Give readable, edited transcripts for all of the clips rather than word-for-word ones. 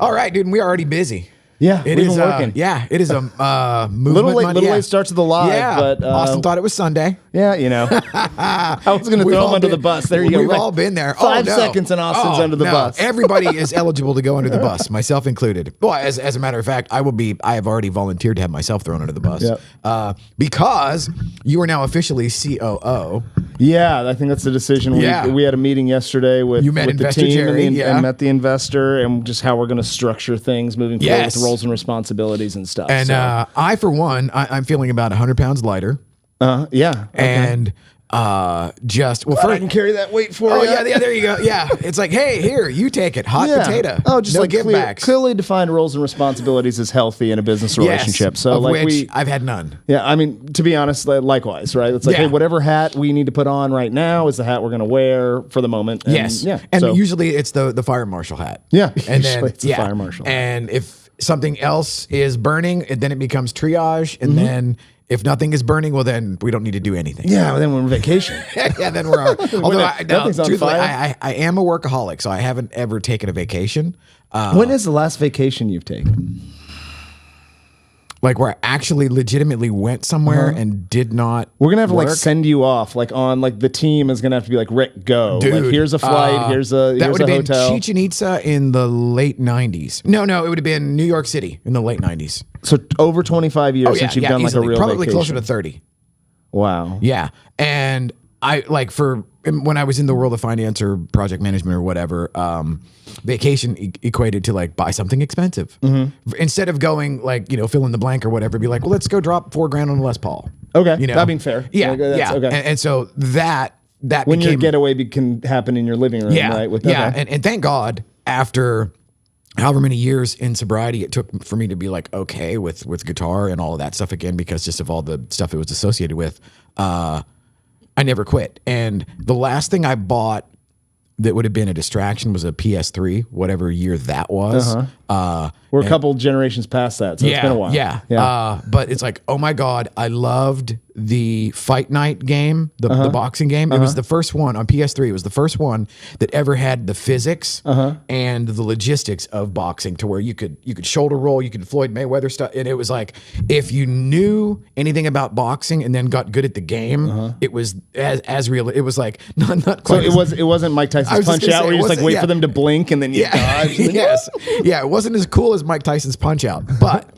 All right, dude. And we are already busy. Yeah, it we've is been working. Yeah, it is a movement. Little late starts to the live. Yeah, but Austin thought it was Sunday. Yeah, you know, I was going to throw him under the bus. There you go. We've all been there. 5 seconds and Austin's under the bus. Everybody is eligible to go under the bus, myself included. Well, as a matter of fact, I have already volunteered to have myself thrown under the bus. Yep. Because you are now officially COO. Yeah, I think that's the decision. We had a meeting yesterday with the team Jerry, and met the investor and just how we're going to structure things moving forward with roles and responsibilities and stuff. And I, for one, I'm feeling about 100 pounds lighter. Yeah. And first I can carry that weight for you. Oh yeah, there you go. Yeah, it's like, hey, here, you take it, hot potato. Oh, just no like give-backs. Clearly defined roles and responsibilities is healthy in a business relationship. Yes, so of like which I've had none. Yeah, I mean, to be honest, likewise, right? It's like, hey, whatever hat we need to put on right now is the hat we're going to wear for the moment. And, yes, and usually it's the fire marshal hat. Yeah, and usually it's the fire marshal. And if something else is burning, then it becomes triage, and then. If nothing is burning, well, then we don't need to do anything. Yeah, well, then we're on vacation. Yeah, then we're on. Although, truthfully, I I am a workaholic, so I haven't ever taken a vacation. When is the last vacation you've taken? Like where I actually legitimately went somewhere and did not. We're gonna have to like send you off. Like on like the team is gonna have to be like, Rick, go. Dude, like, here's a flight. Here's a that would have been hotel. Chichen Itza in the late '90s. No, it would have been New York City in the late '90s. So over 25 years since you've done easily. like a real probably vacation. closer to 30. Wow. Yeah, and I like when I was in the world of finance or project management or whatever, vacation equated to like buy something expensive instead of going like fill in the blank or whatever. Be like, well, let's go drop $4,000 on a Les Paul. Okay, that being fair. Yeah, like, okay. And so that when your getaway can happen in your living room, right? And thank God after however many years in sobriety it took for me to be like okay with guitar and all of that stuff again, because just of all the stuff it was associated with, I never quit. And the last thing I bought that would have been a distraction was a PS3, whatever year that was. We're a couple generations past that, so it's been a while. Yeah. But it's like, oh my God, I loved the Fight Night game, the boxing game. It was the first one on PS3. It was the first one that ever had the physics and the logistics of boxing, to where you could shoulder roll, you could Floyd Mayweather stuff, and it was like, if you knew anything about boxing and then got good at the game, it was as real. It was like not quite. So it wasn't Mike Tyson's Punch Out where you just like wait for them to blink and then you dodge. Yes, it wasn't as cool as Mike Tyson's Punch Out, but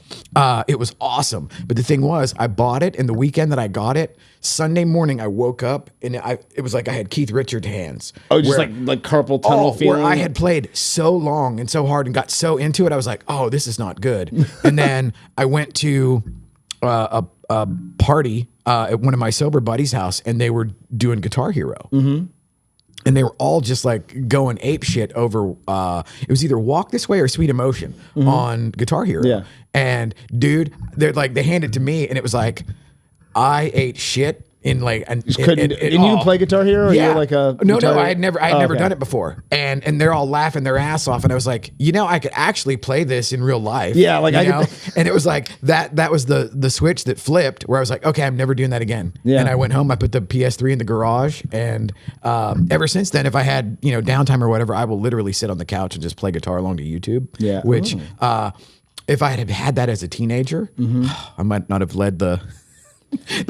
it was awesome. But the thing was, I bought it, and the weekend that I got it, Sunday morning I woke up and it was like I had Keith Richards hands. Oh, just like carpal tunnel feeling. Where I had played so long and so hard and got so into it, I was like, oh, this is not good. And then I went to a party at one of my sober buddies' house, and they were doing Guitar Hero. And they were all just like going ape shit over, it was either Walk This Way or Sweet Emotion on Guitar Hero. Yeah. And dude, they handed it to me, and it was like, I ate shit in like, and you can play Guitar Hero? Or you're like a no, I had never done it before. And they're all laughing their ass off. And I was like, I could actually play this in real life. Yeah. Like and it was like, that was the switch that flipped, where I was like, okay, I'm never doing that again. Yeah. And I went home, I put the PS3 in the garage. And ever since then, if I had, downtime or whatever, I will literally sit on the couch and just play guitar along to YouTube. Yeah. Which, if I had had that as a teenager, I might not have led the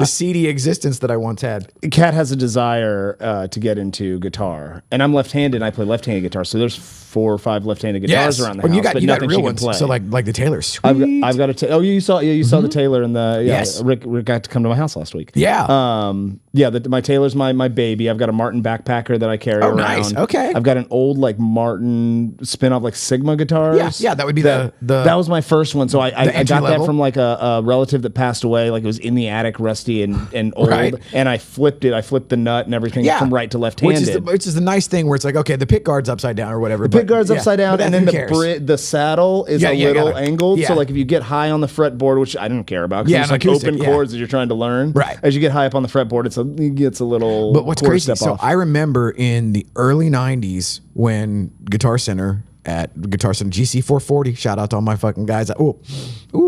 seedy existence that I once had. Kat has a desire to get into guitar, and I'm left-handed, and I play left-handed guitar, so there's 4 or 5 left-handed guitars around the house. You got real ones, play. so like the Taylor's sweet. I've got a you saw the Taylor and the Rick got to come to my house last week. My Taylor's my baby. I've got a Martin backpacker that I carry around. Nice. Okay. I've got an old like Martin spin-off like Sigma guitars. Yeah, that would be that was my first one. So I got that from like a relative that passed away. Like it was in the attic, rusty and old. Right. And I flipped it. I flipped the nut and everything from right to left-handed. Which is the nice thing where it's like, okay, the pick guard's upside down or whatever. The pick guard's upside down, and then the saddle is a little angled. Yeah. So like if you get high on the fretboard, which I don't care about, because it's like acoustic, open chords that you're trying to learn. Right. As you get high up on the fretboard, it gets a little. But what's crazy? So off. I remember in the early '90s when Guitar Center at Guitar Center, GC440. Shout out to all my fucking guys.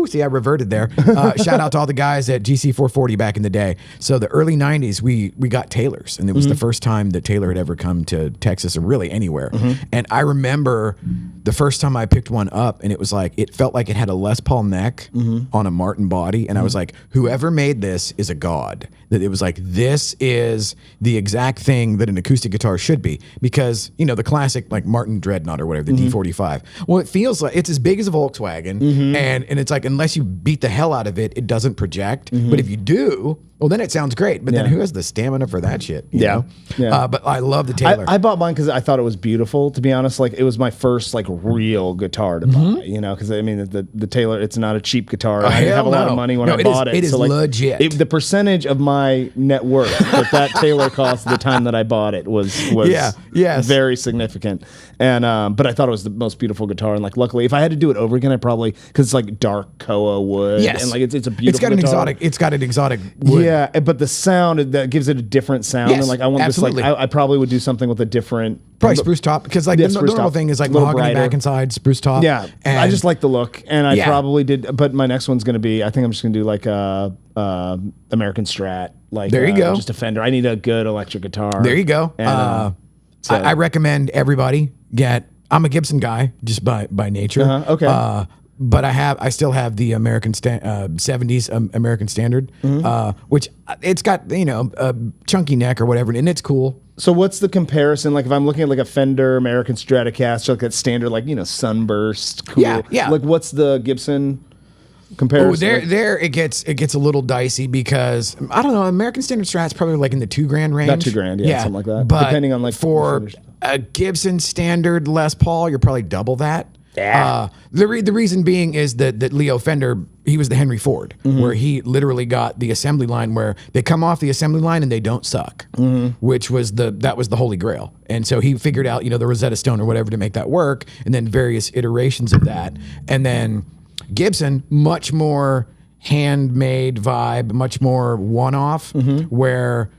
See, I reverted there. Shout out to all the guys at GC440 back in the day. So the early 90s, we got Taylors, and it was the first time that Taylor had ever come to Texas or really anywhere. And I remember the first time I picked one up, and it was like, it felt like it had a Les Paul neck on a Martin body. And I was like, whoever made this is a god. That it was like, this is the exact thing that an acoustic guitar should be. Because, you know, the classic like Martin Dreadnought or whatever, the D45. Well, it feels like it's as big as a Volkswagen. And it's like, unless you beat the hell out of it, it doesn't project. But if you do, well, then it sounds great. But then who has the stamina for that shit? You know? But I love the Taylor. I bought mine because I thought it was beautiful, to be honest. Like, it was my first like real guitar to buy, you know, because I mean, the Taylor, it's not a cheap guitar. I didn't have a lot of money when I bought it. It is so, like, legit. The percentage of my net worth that Taylor cost at the time that I bought it was very significant. And but I thought it was the most beautiful guitar. And like, luckily, if I had to do it over again, I probably, because it's like dark COO wood. And like, it's a beautiful guitar. It's got an exotic wood. Yeah, but the sound, that gives it a different sound. And like, I want absolutely. this, like, I probably would do something with a different, probably spruce top, because like the normal thing is like mahogany back and side, spruce top. Yeah, and I just like the look, and I probably did. But my next one's gonna be, I think I'm just gonna do like a American Strat. Like, there you go, just a Fender. I need a good electric guitar. There you go. And, I recommend everybody get. I'm a Gibson guy just by nature. Okay. But I still have the American 70s American Standard, which it's got, you know, a chunky neck or whatever, and it's cool. So what's the comparison? Like, if I'm looking at like a Fender American Stratocaster, like that standard, like, you know, sunburst, cool. Yeah. Like, what's the Gibson comparison? Oh, there it gets a little dicey, because I don't know, American Standard Strat's probably like in the $2,000 range. About $2,000, something like that. But depending on like for a Gibson Standard Les Paul, you're probably double that. Yeah. The reason being is that Leo Fender, he was the Henry Ford, where he literally got the assembly line where they come off the assembly line and they don't suck, which was that was the holy grail. And so he figured out, you know, the Rosetta Stone or whatever to make that work, and then various iterations of that. And then Gibson, much more handmade vibe, much more one-off, where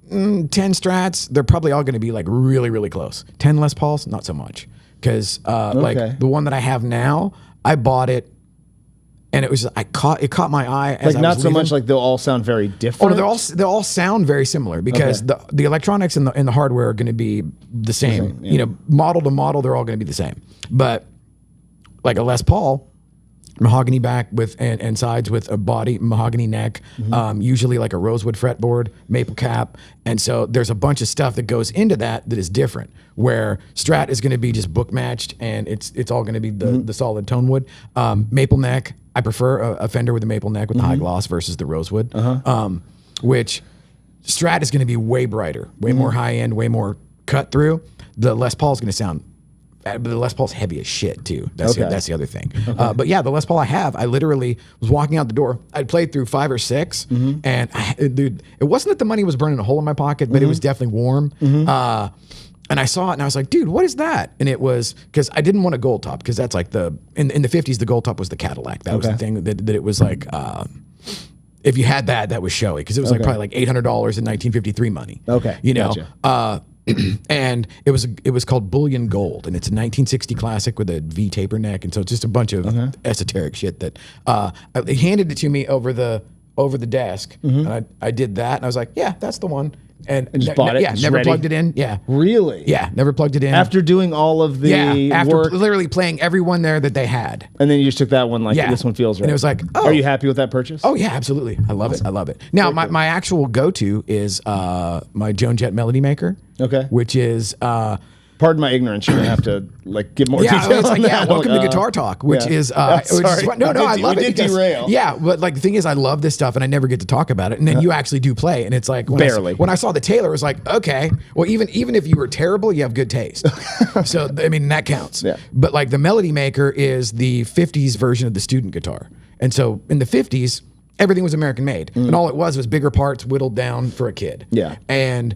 10 Strats, they're probably all going to be like really, really close. 10 Les Pauls, not so much. Because like the one that I have now, I bought it, and it was it caught my eye. As like, not so much like they'll all sound very different. Oh, they all sound very similar, because the electronics and the hardware are going to be the same. You know, model to model, they're all going to be the same. But like a Les Paul, mahogany back with and sides with a body mahogany neck, usually like a rosewood fretboard, maple cap, and so there's a bunch of stuff that goes into that is different. Where Strat is going to be just book matched, and it's all going to be the solid tone wood. Maple neck, I prefer a Fender with a maple neck with the high gloss versus the rosewood. Which Strat is going to be way brighter, way more high end, way more cut through. The Les Paul is going to sound. But the Les Paul's heavy as shit too. That's the other thing. But yeah, the Les Paul I literally was walking out the door. I'd played through 5 or 6, and dude, it wasn't that the money was burning a hole in my pocket, but it was definitely warm. And I saw it, and I was like, dude, what is that? And it was, because I didn't want a gold top, because that's like in the 50s, the gold top was the Cadillac. That was the thing that it was like, if you had that was showy, because it was like probably like $800 in 1953 money. You know? Gotcha. And it was called Bullion Gold, and it's a 1960 classic with a V taper neck, and so it's just a bunch of esoteric shit that they handed it to me over the desk, and I did that, and I was like, yeah, that's the one. And just bought it. Yeah, never plugged it in. Yeah, really. Yeah, never plugged it in. After doing all of the after literally playing every one there that they had, and then you just took that one, like, this one feels right. And it was like, are you happy with that purchase? Oh yeah, absolutely. I love it. I love it. Now my actual go-to is my Joan Jett Melody Maker. Which is pardon my ignorance. You're gonna have to like give more detail. It's like, welcome to Guitar Talk, which is I love it. Derail. Yeah, but like the thing is, I love this stuff, and I never get to talk about it. And then you actually do play, and it's like when I saw the Taylor, it was like, okay, well, even if you were terrible, you have good taste. So I mean, that counts. But like the Melody Maker is the 50s version of the student guitar, and so in the 50s, everything was American made, and all it was bigger parts whittled down for a kid. And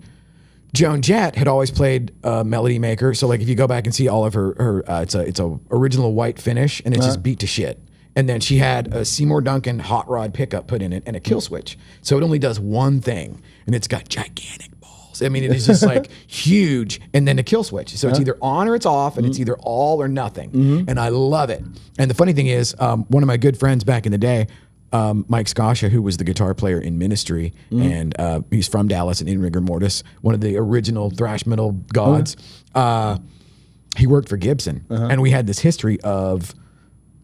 Joan Jett had always played Melody Maker, so like if you go back and see all of her it's a original white finish, and it's just beat to shit. And then she had a Seymour Duncan hot rod pickup put in it and a kill switch, so it only does one thing, and it's got gigantic balls. So, I mean, it is just like huge. And then a kill switch. So it's either on or it's off, and it's either all or nothing. And I love it. And the funny thing is, one of my good friends back in the day, Mike Scascia, who was the guitar player in Ministry, and he's from Dallas and in Rigor Mortis, one of the original thrash metal gods. He worked for Gibson, and we had this history of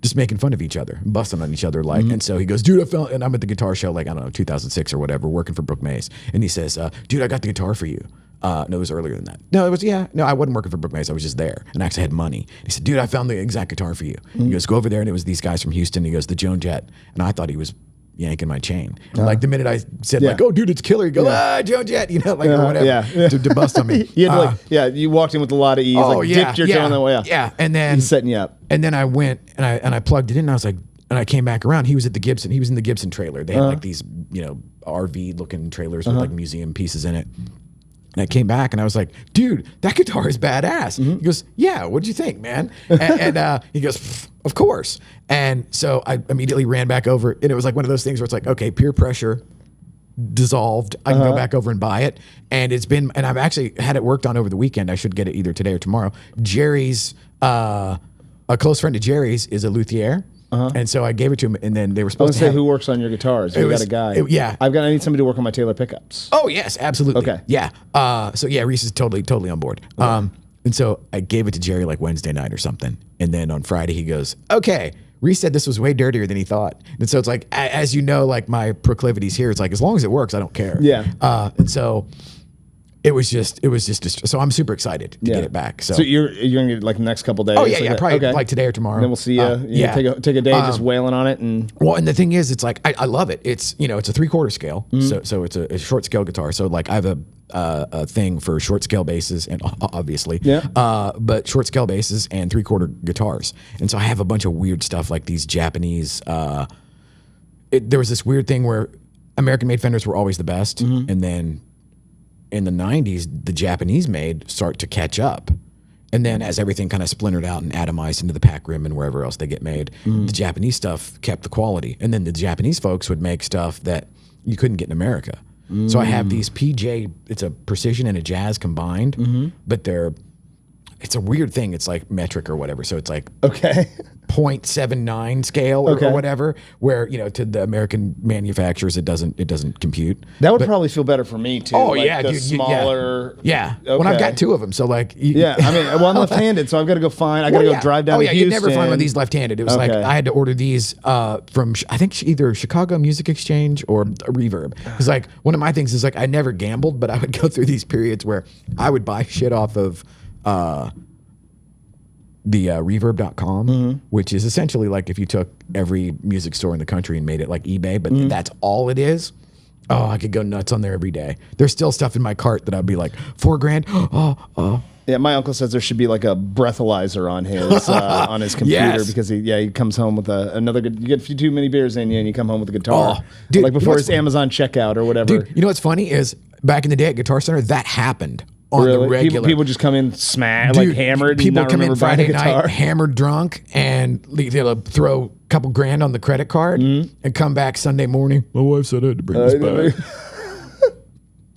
just making fun of each other, busting on each other, like. And so he goes, dude, I found, and I'm at the guitar show, like, I don't know, 2006 or whatever, working for Brooke Mays, and he says, dude, I got the guitar for you. No, it was earlier than that. No, it was, no, I wasn't working for Brooke Mays. I was just there, and I actually had money. He said, dude, I found the exact guitar for you. He goes, go over there, and it was these guys from Houston. He goes, the Joan Jett, and I thought he was yanking my chain. Like the minute I said like, oh dude, it's killer, he goes, Joan Jett, you know, like or whatever, to bust on me. You had you walked in with a lot of ease, dipped your toe in the way. And then he's setting you up. And then I went and I plugged it in, and I was like, and I came back around. He was at the Gibson. He was in the Gibson trailer. They had like these, you know, RV looking trailers with like museum pieces in it. And I came back and I was like, dude, that guitar is badass. He goes, yeah, what'd you think, man? And he goes, of course. And so I immediately ran back over, and it was like one of those things where it's like, okay, peer pressure dissolved. I can go back over and buy it. And it's been, and I've actually had it worked on over the weekend. I should get it either today or tomorrow. Jerry's, a close friend of Jerry's is a luthier. And so I gave it to him, and then they were supposed to have, who works on your guitars? You got a guy. I need somebody to work on my Taylor pickups. Oh yes, absolutely. Okay. Yeah. So yeah, Reese is totally on board. And so I gave it to Jerry like Wednesday night or something, and then on Friday he goes, okay, Reese said this was way dirtier than he thought. And so it's like, as you know, like my proclivities here, it's like, as long as it works, I don't care. Yeah. And so it was just, so I'm super excited to get it back. So you're gonna get like the next couple days. Oh yeah, probably like today or tomorrow. And then we'll see you. Take a day just wailing on it, and and the thing is, it's like I love it. It's it's a 3/4 scale, so it's a short scale guitar. So like I have a thing for short scale basses, and obviously, but short scale basses and 3/4 guitars. And so I have a bunch of weird stuff like these Japanese. There was this weird thing where American made Fenders were always the best, and then in the 90s, the Japanese made start to catch up. And then as everything kind of splintered out and atomized into the pack rim and wherever else they get made, the Japanese stuff kept the quality. And then the Japanese folks would make stuff that you couldn't get in America. So I have these PJ, it's a precision and a jazz combined, but it's a weird thing. It's like metric or whatever. So it's like 0.79 scale or whatever, where, to the American manufacturers, it doesn't compute. That would probably feel better for me too. Oh like yeah, dude. Smaller. Yeah. When I've got two of them. So like. I mean, I'm left-handed, so I've got to go find, I got to go drive down to Houston. You never find one of these left-handed. It was like, I had to order these from, I think either Chicago Music Exchange or Reverb. Because like, one of my things is like, I never gambled, but I would go through these periods where I would buy shit off of, the reverb.com, which is essentially like if you took every music store in the country and made it like eBay, but that's all it is. Oh, I could go nuts on there every day. There's still stuff in my cart that I'd be like, $4,000. Yeah, my uncle says there should be like a breathalyzer on his computer because he comes home with another good. You get too many beers in you, and you come home with a guitar. Oh, dude, like before his Amazon checkout or whatever. Dude, you know what's funny is back in the day at Guitar Center, that happened. On the regular. People just come in hammered. People come in Friday night hammered drunk, and they'll throw a couple grand on the credit card and come back Sunday morning. My wife said I had to bring this back.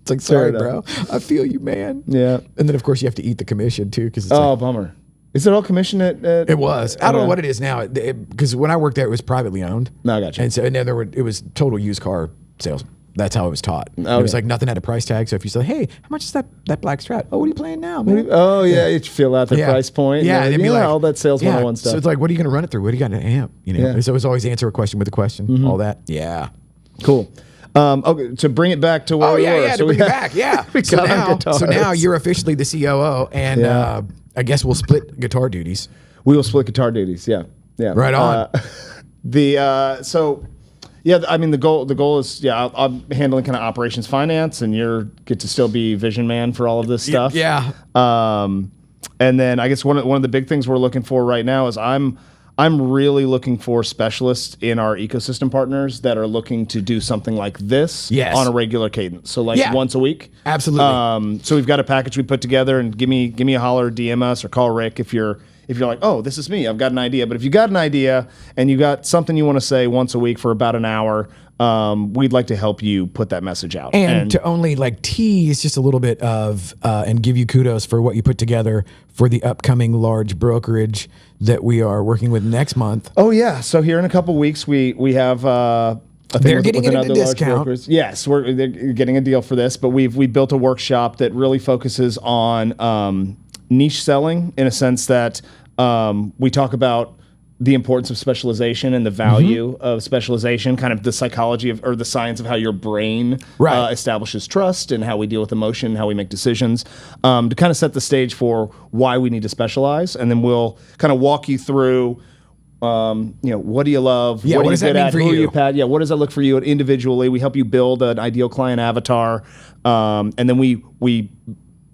It's like, sorry, bro. I feel you, man. Yeah. And then of course you have to eat the commission too, because bummer. Is it all commission at It was. I don't know what it is now, because when I worked there, it was privately owned. No, I got you. And so then it was total used car sales. That's how it was taught. It was like nothing had a price tag. So if you said, "Hey, how much is that black Strat? Oh, what are you playing now, man?" You fill out the price point. Yeah, and be like all that sales 101 stuff. So it's like, what are you going to run it through? What do you got in an amp? So it's always answer a question with a question. All that. Yeah. Cool. Okay, to bring it back to where we were. To bring it back. Yeah. So now you're officially the COO, and I guess we'll split guitar duties. We will split guitar duties. Yeah. Yeah. Right on. Yeah, I mean the goal is I'm handling kind of operations finance, and you get to still be vision man for all of this stuff. Yeah. And then I guess one of the big things we're looking for right now is I'm really looking for specialists in our ecosystem partners that are looking to do something like this on a regular cadence. So like once a week. Absolutely. So we've got a package we put together, and give me a holler, DM us, or call Rick if you're like, oh, this is me, I've got an idea. But if you got an idea and you got something you want to say once a week for about an hour, we'd like to help you put that message out. And to only like tease just a little bit of, and give you kudos for what you put together for the upcoming large brokerage that we are working with next month. Oh yeah. So here in a couple weeks, we have, they're getting it at a discount. Yes, they're getting a deal for this, but we built a workshop that really focuses on niche selling in a sense that we talk about the importance of specialization and the value of specialization, kind of the psychology of, or the science of how your brain establishes trust and how we deal with emotion, how we make decisions, to kind of set the stage for why we need to specialize. And then we'll kind of walk you through, what do you love? Yeah, what does that mean for you? Yeah, what does that look for you individually? We help you build an ideal client avatar. And then we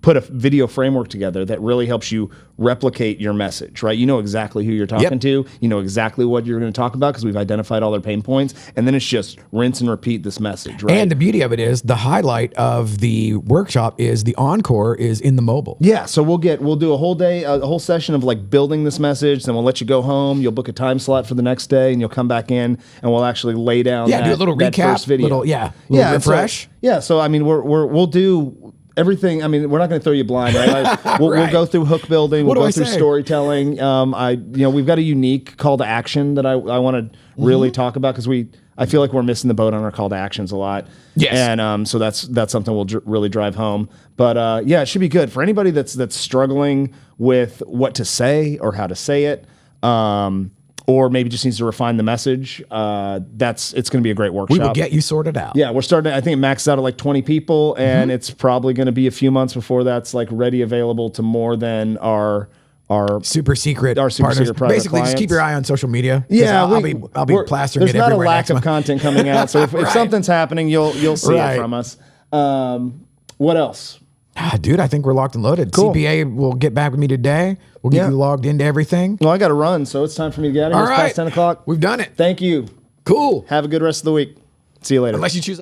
put a video framework together that really helps you replicate your message, right? You know exactly who you're talking to. You know exactly what you're going to talk about because we've identified all their pain points. And then it's just rinse and repeat this message, right? And the beauty of it is the highlight of the workshop is the encore is in the mobile. Yeah, so we'll do a whole day, a whole session of like building this message. Then we'll let you go home. You'll book a time slot for the next day, and you'll come back in, and we'll actually lay down. Do a little recap, first video. Little refresh. So I mean, we'll do everything. I mean, we're not going to throw you blind, right? We'll go through hook building. We'll go through storytelling. We've got a unique call to action that I want to really talk about because I feel like we're missing the boat on our call to actions a lot. Yes. And so that's something we'll really drive home. But it should be good for anybody that's struggling with what to say or how to say it. Or maybe just needs to refine the message. It's going to be a great workshop. We will get you sorted out. Yeah, we're starting. I think it maxed out at like 20 people, and it's probably going to be a few months before that's like ready, available to more than our super secret private Basically, clients. Just keep your eye on social media. Yeah, I'll be plastering it everywhere. There's not a lack of content coming out, so if something's happening, you'll see it from us. What else? Dude, I think we're locked and loaded. Cool. CPA will get back with me today. We'll get you logged into everything. Well, I got to run, so it's time for me to get out of here. It's past 10 o'clock. We've done it. Thank you. Cool. Have a good rest of the week. See you later. Unless you choose...